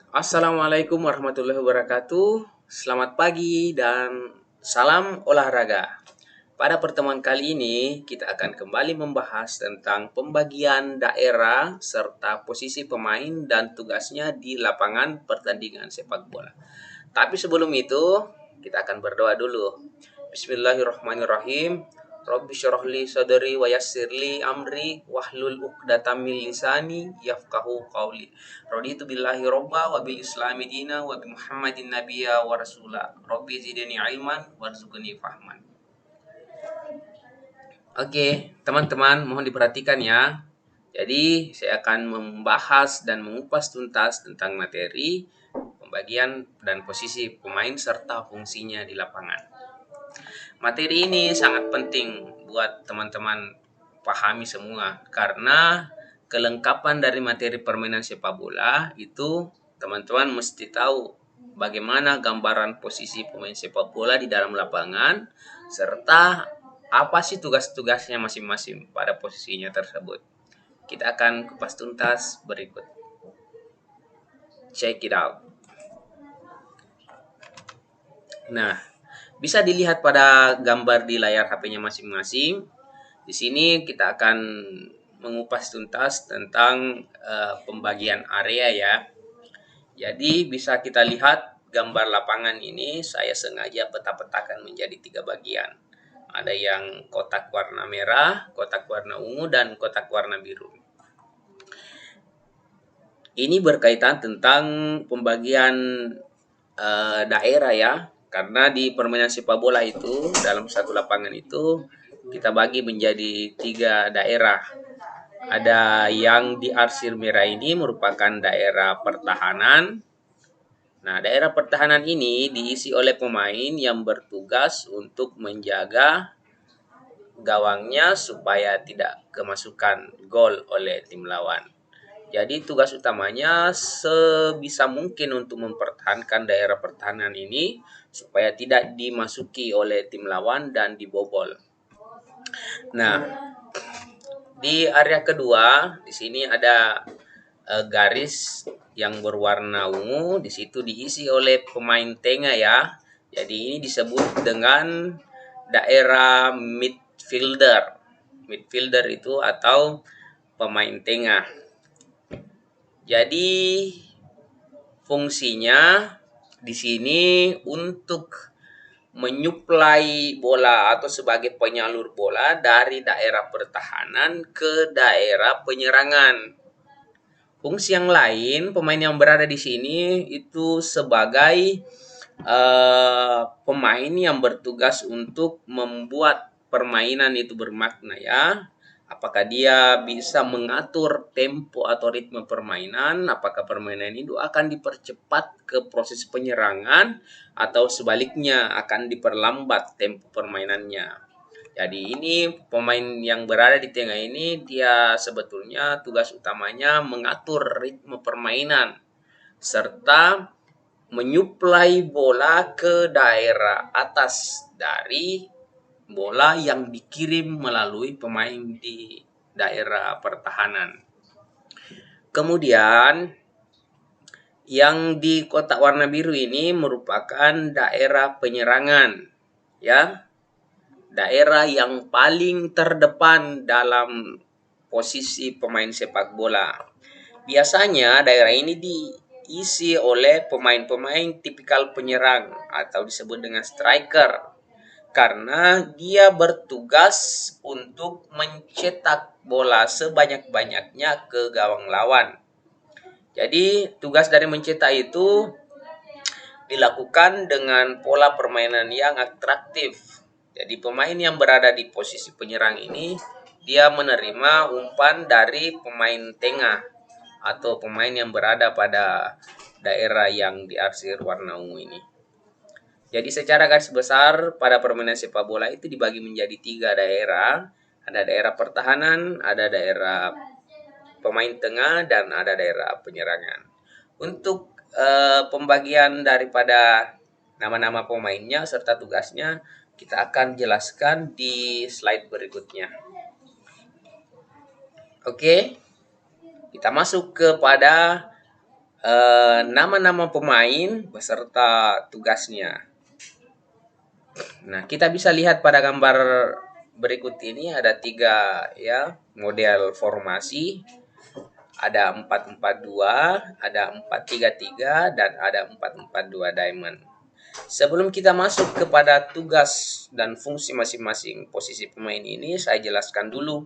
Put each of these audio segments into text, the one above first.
Assalamualaikum warahmatullahi wabarakatuh. Selamat pagi dan salam olahraga. Pada pertemuan kali ini, kita akan kembali membahas tentang pembagian daerah serta posisi pemain dan tugasnya di lapangan pertandingan sepak bola. Tapi sebelum itu, kita akan berdoa dulu. Bismillahirrahmanirrahim. Rabbi syrah li sadri wa yassir li amri wahlul 'uqdatam min lisani yafqahu qawli. Raditu billahi robba wa bil islami dina wa bi Muhammadin nabiyya wa rasula. Rabbi zidni ilman warzuqni fahman. Oke, teman-teman mohon diperhatikan ya. Jadi, saya akan membahas dan mengupas tuntas tentang materi pembagian dan posisi pemain serta fungsinya di lapangan. Materi ini sangat penting buat teman-teman pahami semua karena kelengkapan dari materi permainan sepak bola itu teman-teman mesti tahu bagaimana gambaran posisi pemain sepak bola di dalam lapangan serta apa sih tugas-tugasnya masing-masing pada posisinya tersebut. Kita akan kupas tuntas berikut. Check it out. Nah, bisa dilihat pada gambar di layar HP-nya masing-masing. Di sini kita akan mengupas tuntas tentang pembagian area ya. Jadi bisa kita lihat gambar lapangan ini saya sengaja peta-petakan menjadi 3 bagian. Ada yang kotak warna merah, kotak warna ungu, dan kotak warna biru. Ini berkaitan tentang pembagian daerah ya. Karena di permainan sepak bola itu dalam satu lapangan itu kita bagi menjadi 3 daerah. Ada yang di arsir merah ini merupakan daerah pertahanan. Nah, daerah pertahanan ini diisi oleh pemain yang bertugas untuk menjaga gawangnya supaya tidak kemasukan gol oleh tim lawan. Jadi tugas utamanya sebisa mungkin untuk mempertahankan daerah pertahanan ini supaya tidak dimasuki oleh tim lawan dan dibobol. Nah, di area kedua di sini ada garis yang berwarna ungu, di situ diisi oleh pemain tengah ya. Jadi ini disebut dengan daerah midfielder. Midfielder itu atau pemain tengah. Jadi fungsinya di sini untuk menyuplai bola atau sebagai penyalur bola dari daerah pertahanan ke daerah penyerangan. Fungsi yang lain, pemain yang berada di sini itu sebagai pemain yang bertugas untuk membuat permainan itu bermakna ya. Apakah dia bisa mengatur tempo atau ritme permainan, apakah permainan itu akan dipercepat ke proses penyerangan atau sebaliknya akan diperlambat tempo permainannya. Jadi ini pemain yang berada di tengah ini dia sebetulnya tugas utamanya mengatur ritme permainan serta menyuplai bola ke daerah atas dari bola yang dikirim melalui pemain di daerah pertahanan. Kemudian yang di kotak warna biru ini merupakan daerah penyerangan ya. Daerah yang paling terdepan dalam posisi pemain sepak bola. Biasanya daerah ini diisi oleh pemain-pemain tipikal penyerang atau disebut dengan striker karena dia bertugas untuk mencetak bola sebanyak-banyaknya ke gawang lawan. Jadi tugas dari mencetak itu dilakukan dengan pola permainan yang atraktif. Jadi pemain yang berada di posisi penyerang ini dia menerima umpan dari pemain tengah atau pemain yang berada pada daerah yang diarsir warna ungu ini. Jadi secara garis besar pada permainan sepak bola itu dibagi menjadi 3 daerah. Ada daerah pertahanan, ada daerah pemain tengah, dan ada daerah penyerangan. Untuk pembagian daripada nama-nama pemainnya serta tugasnya kita akan jelaskan di slide berikutnya. Oke, kita masuk kepada nama-nama pemain beserta tugasnya. Nah, kita bisa lihat pada gambar berikut ini ada 3 ya model formasi. Ada 4-4-2, ada 4-3-3, dan ada 4-4-2 diamond. Sebelum kita masuk kepada tugas dan fungsi masing-masing posisi pemain ini, saya jelaskan dulu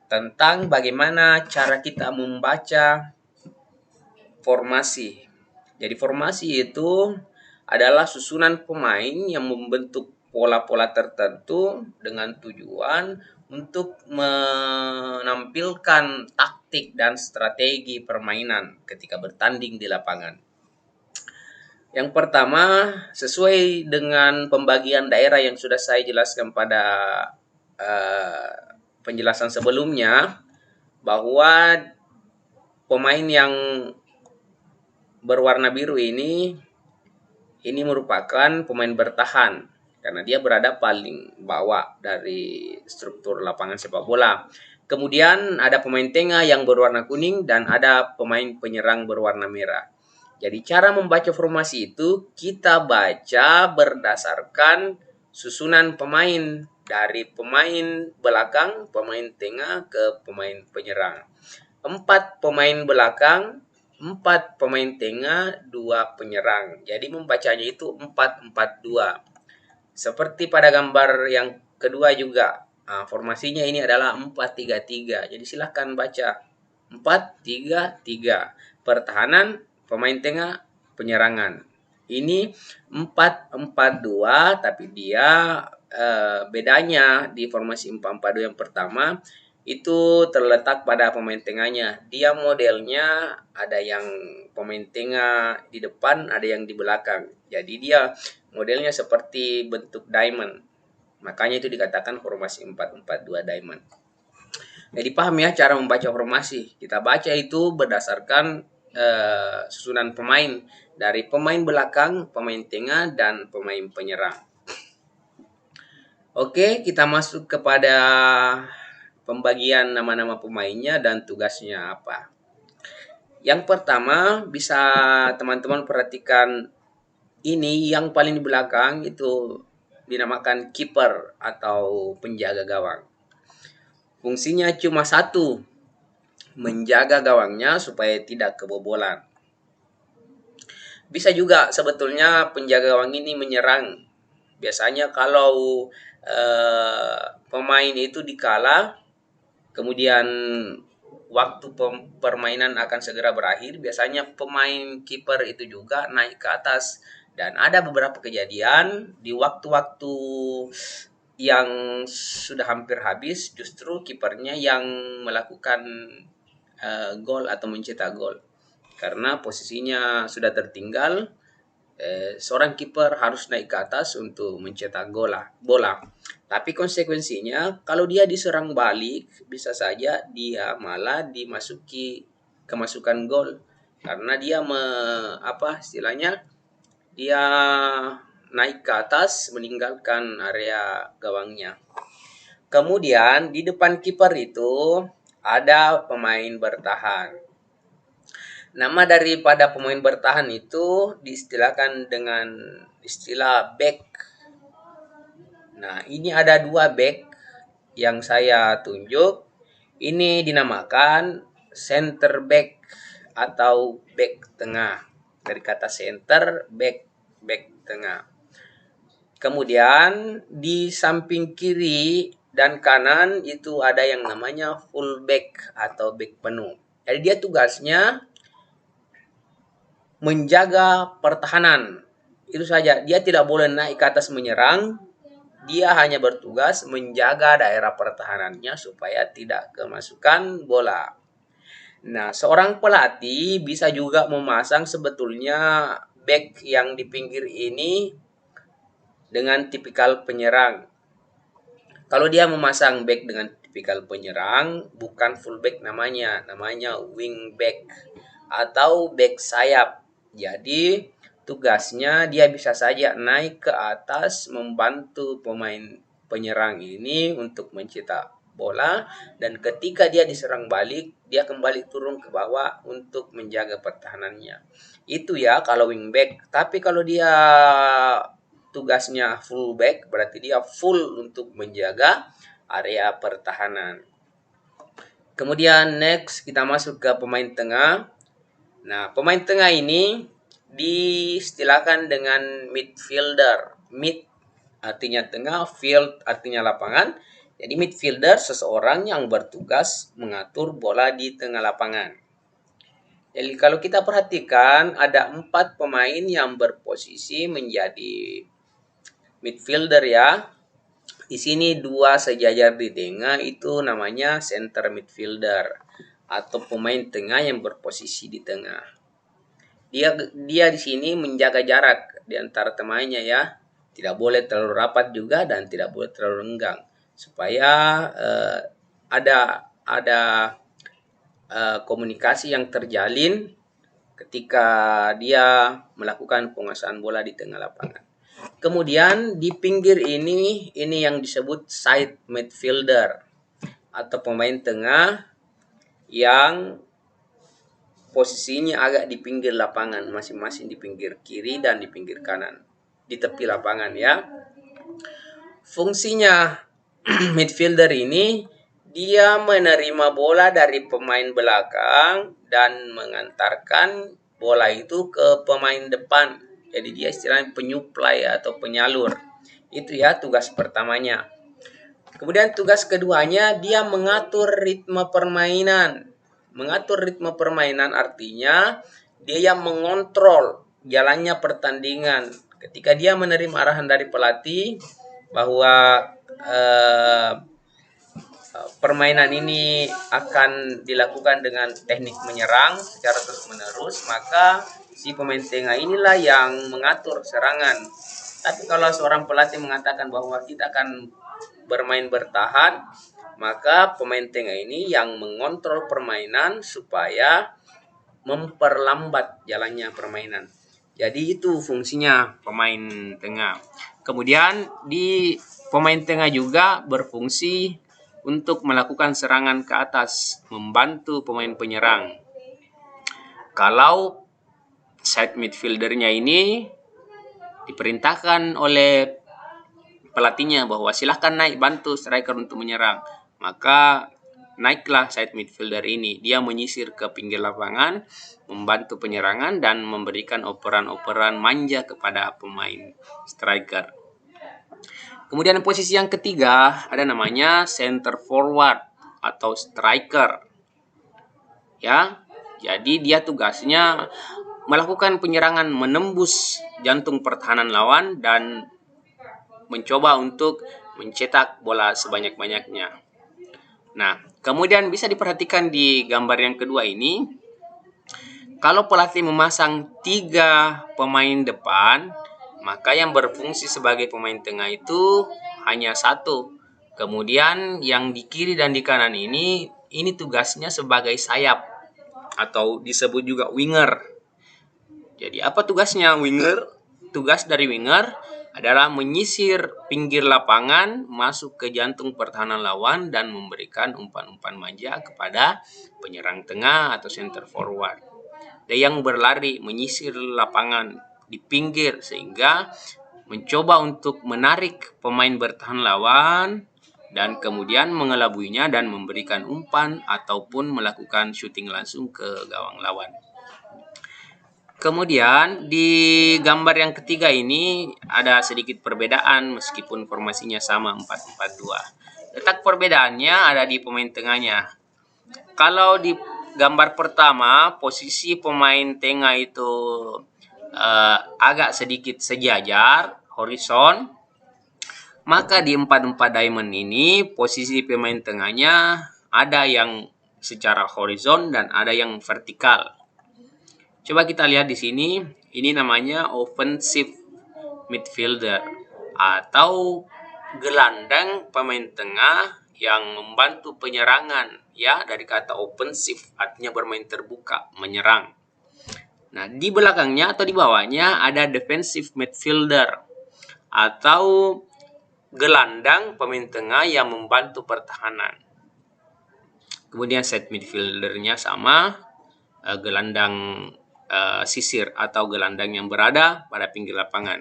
tentang bagaimana cara kita membaca formasi. Jadi formasi itu adalah susunan pemain yang membentuk pola-pola tertentu dengan tujuan untuk menampilkan taktik dan strategi permainan ketika bertanding di lapangan. Yang pertama, sesuai dengan pembagian daerah yang sudah saya jelaskan pada penjelasan sebelumnya, bahwa pemain yang berwarna biru ini merupakan pemain bertahan karena dia berada paling bawah dari struktur lapangan sepak bola. Kemudian ada pemain tengah yang berwarna kuning dan ada pemain penyerang berwarna merah. Jadi cara membaca formasi itu kita baca berdasarkan susunan pemain dari pemain belakang, pemain tengah ke pemain penyerang. 4 pemain belakang, 4 pemain tengah, 2 penyerang. Jadi membacanya itu 4-4-2. Seperti pada gambar yang kedua juga. Formasinya ini adalah 4-3-3. Jadi silahkan baca 4-3-3. Pertahanan, pemain tengah, penyerangan. Ini 4-4-2, tapi dia bedanya di formasi 4-4-2 yang pertama itu terletak pada pemain tengahnya. Dia modelnya ada yang pemain tengah di depan, ada yang di belakang. Jadi dia modelnya seperti bentuk diamond. Makanya itu dikatakan formasi 4-4-2 diamond. Jadi paham ya cara membaca formasi. Kita baca itu berdasarkan susunan pemain dari pemain belakang, pemain tengah, dan pemain penyerang. Oke, kita masuk kepada pembagian nama-nama pemainnya dan tugasnya apa. Yang pertama, bisa teman-teman perhatikan ini yang paling di belakang itu dinamakan kiper atau penjaga gawang. Fungsinya cuma satu, menjaga gawangnya supaya tidak kebobolan. Bisa juga sebetulnya penjaga gawang ini menyerang. Biasanya kalau pemain itu dikalah, kemudian waktu permainan akan segera berakhir, biasanya pemain kiper itu juga naik ke atas. Dan ada beberapa kejadian di waktu-waktu yang sudah hampir habis, justru kipernya yang melakukan gol atau mencetak gol. Karena posisinya sudah tertinggal, seorang kiper harus naik ke atas untuk mencetak bola. Tapi konsekuensinya kalau dia diserang balik, bisa saja dia malah kemasukan gol karena dia dia naik ke atas meninggalkan area gawangnya. Kemudian di depan kiper itu ada pemain bertahan. Nama daripada pemain bertahan itu diistilahkan dengan istilah back. Nah, ini ada 2 back yang saya tunjuk. Ini dinamakan center back atau back tengah. Dari kata center, back tengah. Kemudian di samping kiri dan kanan itu ada yang namanya full back atau back penuh. Jadi dia tugasnya menjaga pertahanan. Itu saja. Dia tidak boleh naik ke atas menyerang. Dia hanya bertugas menjaga daerah pertahanannya supaya tidak kemasukan bola. Nah, seorang pelatih bisa juga memasang sebetulnya back yang di pinggir ini dengan tipikal penyerang. Kalau dia memasang back dengan tipikal penyerang, bukan full back namanya wing back atau back sayap. Jadi tugasnya dia bisa saja naik ke atas membantu pemain penyerang ini untuk mencetak bola, dan ketika dia diserang balik, dia kembali turun ke bawah untuk menjaga pertahanannya. Itu ya kalau wingback. Tapi kalau dia tugasnya fullback, berarti dia full untuk menjaga area pertahanan. Kemudian next kita masuk ke pemain tengah. Nah, pemain tengah ini diistilahkan dengan midfielder. Mid artinya tengah, field artinya lapangan. Jadi midfielder seseorang yang bertugas mengatur bola di tengah lapangan. Jadi kalau kita perhatikan ada 4 pemain yang berposisi menjadi midfielder ya. Di sini 2 sejajar di tengah itu namanya center midfielder atau pemain tengah yang berposisi di tengah. Dia di sini menjaga jarak di antara temannya ya. Tidak boleh terlalu rapat juga dan tidak boleh terlalu renggang supaya ada komunikasi yang terjalin ketika dia melakukan penguasaan bola di tengah lapangan. Kemudian di pinggir ini yang disebut side midfielder atau pemain tengah yang posisinya agak di pinggir lapangan, masing-masing di pinggir kiri dan di pinggir kanan, di tepi lapangan ya. Fungsinya midfielder ini dia menerima bola dari pemain belakang dan mengantarkan bola itu ke pemain depan. Jadi dia istilahnya penyuplai atau penyalur. Itu ya tugas pertamanya. Kemudian tugas keduanya dia mengatur ritme permainan. Mengatur ritme permainan artinya dia yang mengontrol jalannya pertandingan. Ketika dia menerima arahan dari pelatih bahwa permainan ini akan dilakukan dengan teknik menyerang secara terus-menerus, maka si pemain tengah inilah yang mengatur serangan. Tapi kalau seorang pelatih mengatakan bahwa kita akan bermain bertahan, maka pemain tengah ini yang mengontrol permainan supaya memperlambat jalannya permainan. Jadi itu fungsinya pemain tengah. Kemudian di pemain tengah juga berfungsi untuk melakukan serangan ke atas, membantu pemain penyerang. Kalau side midfieldernya ini diperintahkan oleh pelatihnya bahwa silahkan naik bantu striker untuk menyerang, maka naiklah side midfielder ini. Dia menyisir ke pinggir lapangan, membantu penyerangan dan memberikan operan-operan manja kepada pemain striker. Kemudian posisi yang ketiga ada namanya center forward atau striker. Ya. Jadi dia tugasnya melakukan penyerangan menembus jantung pertahanan lawan dan mencoba untuk mencetak bola sebanyak-banyaknya. Nah, kemudian bisa diperhatikan di gambar yang kedua ini, kalau pelatih memasang 3 pemain depan, maka yang berfungsi sebagai pemain tengah itu hanya 1. Kemudian yang di kiri dan di kanan ini tugasnya sebagai sayap atau disebut juga winger. Jadi apa tugasnya winger? Tugas dari winger adalah menyisir pinggir lapangan, masuk ke jantung pertahanan lawan dan memberikan umpan-umpan manja kepada penyerang tengah atau center forward. Dan yang berlari menyisir lapangan di pinggir sehingga mencoba untuk menarik pemain bertahan lawan dan kemudian mengelabuinya dan memberikan umpan ataupun melakukan syuting langsung ke gawang lawan. Kemudian di gambar yang ketiga ini ada sedikit perbedaan meskipun formasinya sama 4-4-2. Letak perbedaannya ada di pemain tengahnya. Kalau di gambar pertama posisi pemain tengah itu agak sedikit sejajar, horizon, maka di 4-4 diamond ini posisi pemain tengahnya ada yang secara horizon dan ada yang vertikal. Coba kita lihat di sini, ini namanya offensive midfielder atau gelandang pemain tengah yang membantu penyerangan ya, dari kata offensive artinya bermain terbuka, menyerang. Nah, di belakangnya atau di bawahnya ada defensive midfielder atau gelandang pemain tengah yang membantu pertahanan. Kemudian set midfieldernya sama gelandang sisir atau gelandang yang berada pada pinggir lapangan.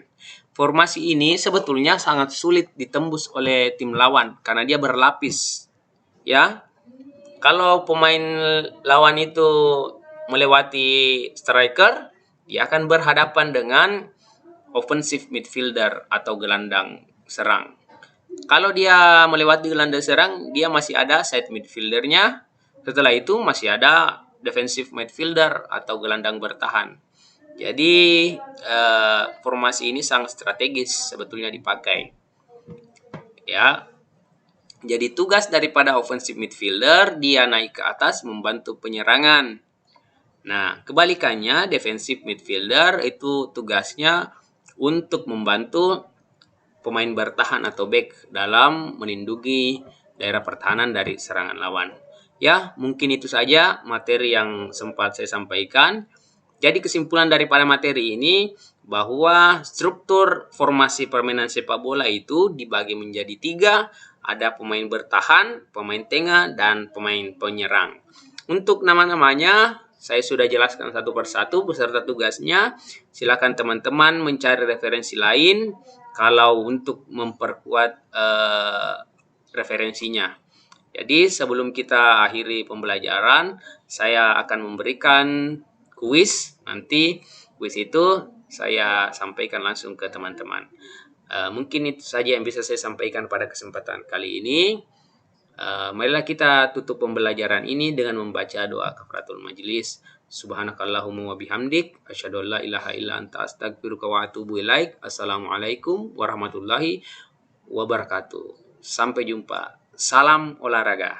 Formasi ini sebetulnya sangat sulit ditembus oleh tim lawan karena dia berlapis. Ya, kalau pemain lawan itu melewati striker, dia akan berhadapan dengan offensive midfielder atau gelandang serang. Kalau dia melewati gelandang serang, dia masih ada side midfieldernya. Setelah itu masih ada defensive midfielder atau gelandang bertahan. Jadi formasi ini sangat strategis sebetulnya dipakai. Ya. Jadi tugas daripada offensive midfielder, dia naik ke atas membantu penyerangan. Nah, kebalikannya defensive midfielder itu tugasnya untuk membantu pemain bertahan atau back dalam melindungi daerah pertahanan dari serangan lawan. Ya, mungkin itu saja materi yang sempat saya sampaikan. Jadi kesimpulan daripada materi ini bahwa struktur formasi permainan sepak bola itu dibagi menjadi 3, ada pemain bertahan, pemain tengah, dan pemain penyerang. Untuk nama-namanya saya sudah jelaskan satu persatu beserta tugasnya. Silakan teman-teman mencari referensi lain kalau untuk memperkuat referensinya. Jadi sebelum kita akhiri pembelajaran, saya akan memberikan kuis. Nanti kuis itu saya sampaikan langsung ke teman-teman. Mungkin itu saja yang bisa saya sampaikan pada kesempatan kali ini. Marilah kita tutup pembelajaran ini dengan membaca doa kafaratul majelis. Subhanakallahumma wa bihamdik asyhadu an la ilaha illa anta astaghfiruka wa atubu ilaik. Assalamualaikum warahmatullahi wabarakatuh. Sampai jumpa. Salam olahraga.